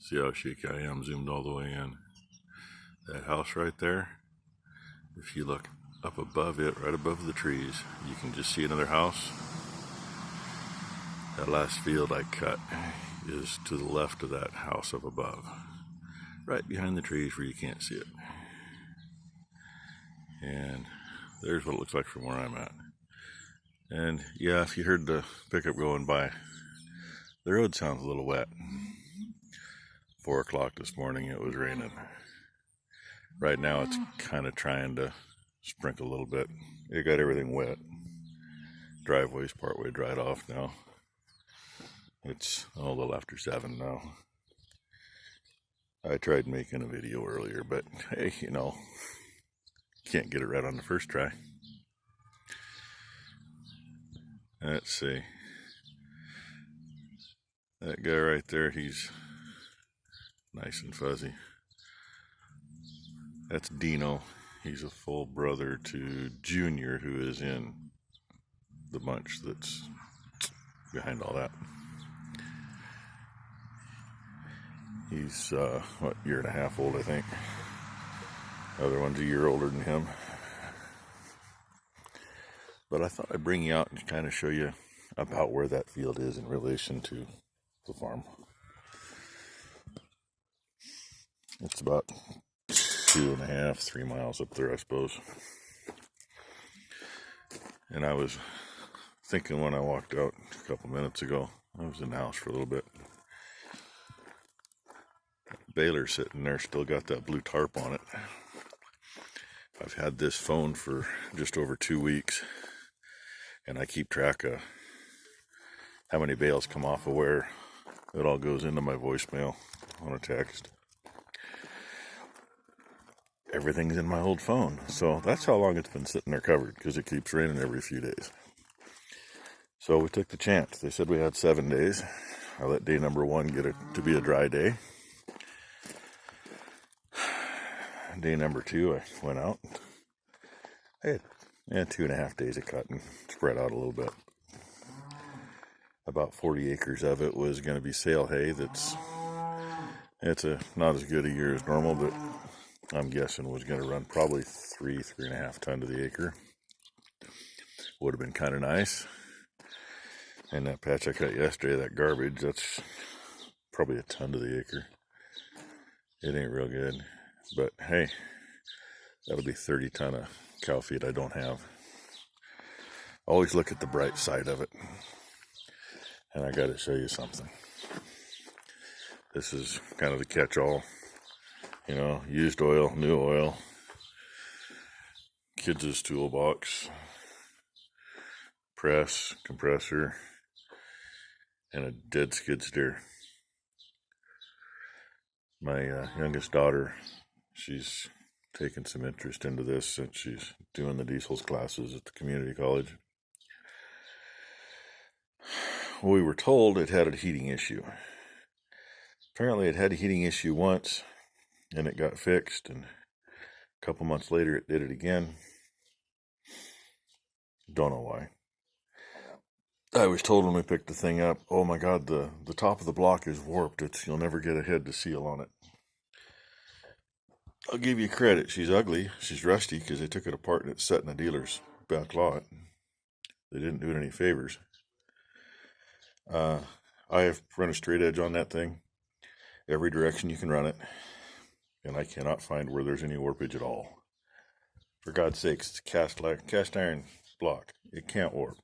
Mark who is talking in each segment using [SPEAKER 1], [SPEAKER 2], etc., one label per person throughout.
[SPEAKER 1] See how chic I am zoomed all the way in. That house right there, if you look up above it, right above the trees, you can just see another house. That last field I cut is to the left of that house up above, right behind the trees where you can't see it. And there's what it looks like from where I'm at. And yeah, if you heard the pickup going by, the road sounds a little wet. 4 o'clock this morning, it was raining. Right now, it's kind of trying to sprinkle a little bit. It got everything wet. Driveway's partway dried off now. It's a little after 7 now. I tried making a video earlier, but hey, can't get it right on the first try. Let's see. That guy right there, he's nice and fuzzy. That's Dino. He's a full brother to Junior, who is in the bunch that's behind all that. He's, year and a half old, I think. The other one's a year older than him. But I thought I'd bring you out and kind of show you about where that field is in relation to the farm. It's about 2.5, 3 miles up there, I suppose. And I was thinking when I walked out a couple minutes ago, I was in the house for a little bit. Baler's sitting there, still got that blue tarp on it. I've had this phone for just over 2 weeks, and I keep track of how many bales come off of where. It all goes into my voicemail on a text. Everything's in my old phone, so that's how long it's been sitting there covered, because it keeps raining every few days. So we took the chance. They said we had 7 days. I let day number 1 get it to be a dry day. Day number 2, I went out. I had 2.5 days of cutting, spread out a little bit. About 40 acres of it was going to be sale hay. It's not as good a year as normal, but I'm guessing was going to run probably 3.5 ton to the acre. Would have been kind of nice. And that patch I cut yesterday, that garbage, that's probably a ton to the acre. It ain't real good. But hey, that'll be 30 ton of cow feed I don't have. Always look at the bright side of it. And I got to show you something. This is kind of the catch-all. Used oil, new oil, kids' toolbox, press, compressor, and a dead skid steer. My youngest daughter, she's taken some interest into this since she's doing the diesels classes at the community college. We were told it had a heating issue. Apparently it had a heating issue once, and it got fixed, and a couple months later it did it again. Don't know why. I was told when we picked the thing up, oh my God, the top of the block is warped. You'll never get a head to seal on it. I'll give you credit. She's ugly. She's rusty because they took it apart and it's set in the dealer's back lot. They didn't do it any favors. I have run a straight edge on that thing. Every direction you can run it. And I cannot find where there's any warpage at all. For God's sakes, it's a cast iron block. It can't warp.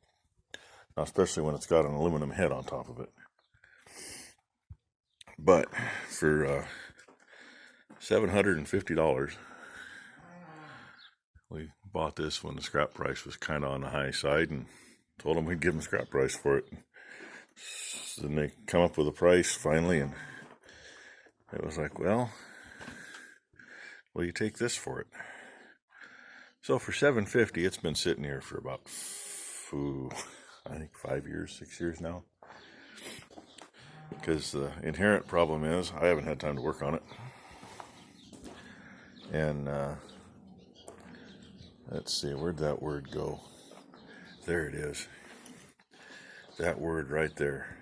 [SPEAKER 1] Now, especially when it's got an aluminum head on top of it. But for $750, we bought this when the scrap price was kind of on the high side, and told them we'd give them scrap price for it. So then they come up with a price finally, and it was like, well, will you take this for it? So for $750, it's been sitting here for about, I think 5 years, 6 years now. Because the inherent problem is I haven't had time to work on it. And let's see, where'd that word go? There it is. That word right there.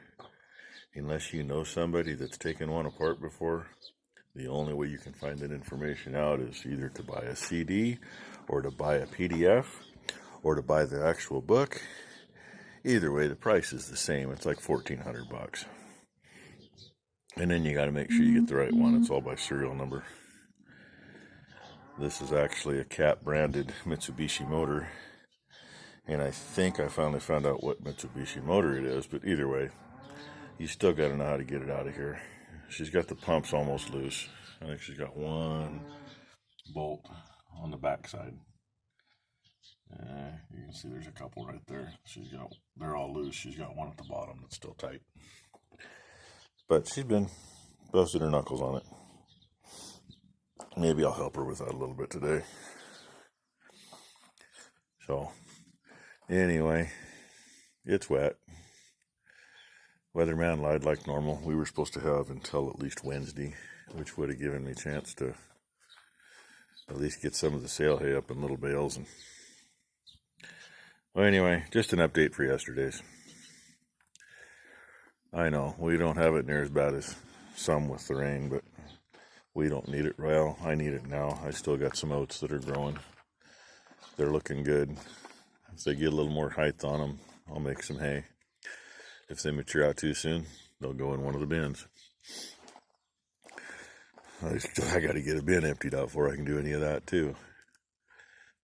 [SPEAKER 1] unless you know somebody that's taken one apart before, the only way you can find that information out is either to buy a CD or to buy a PDF or to buy the actual book. Either way, the price is the same. It's like $1,400. And then you got to make sure you get the right one. It's all by serial number. This is actually a Cat branded Mitsubishi motor. And I think I finally found out what Mitsubishi motor it is. But either way, you still got to know how to get it out of here. She's got the pumps almost loose. I think she's got one bolt on the back side. You can see there's a couple right there. They're all loose. She's got one at the bottom that's still tight. But she's been busting her knuckles on it. Maybe I'll help her with that a little bit today. So, anyway, it's wet. Weatherman lied like normal. We were supposed to have until at least Wednesday, which would have given me a chance to at least get some of the sail hay up in little bales. Well, anyway, just an update for yesterday's. I know, we don't have it near as bad as some with the rain, but we don't need it. Well, I need it now. I still got some oats that are growing. They're looking good. If they get a little more height on them, I'll make some hay. If they mature out too soon, they'll go in one of the bins. I got to get a bin emptied out before I can do any of that too.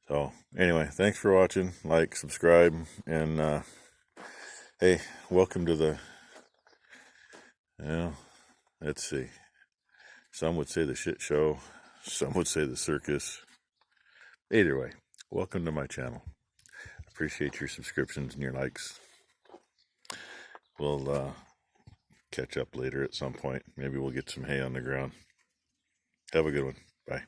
[SPEAKER 1] So anyway, thanks for watching. Like, subscribe, and hey, welcome to the, let's see. Some would say the shit show. Some would say the circus. Either way, welcome to my channel. Appreciate your subscriptions and your likes. We'll catch up later at some point. Maybe we'll get some hay on the ground. Have a good one. Bye.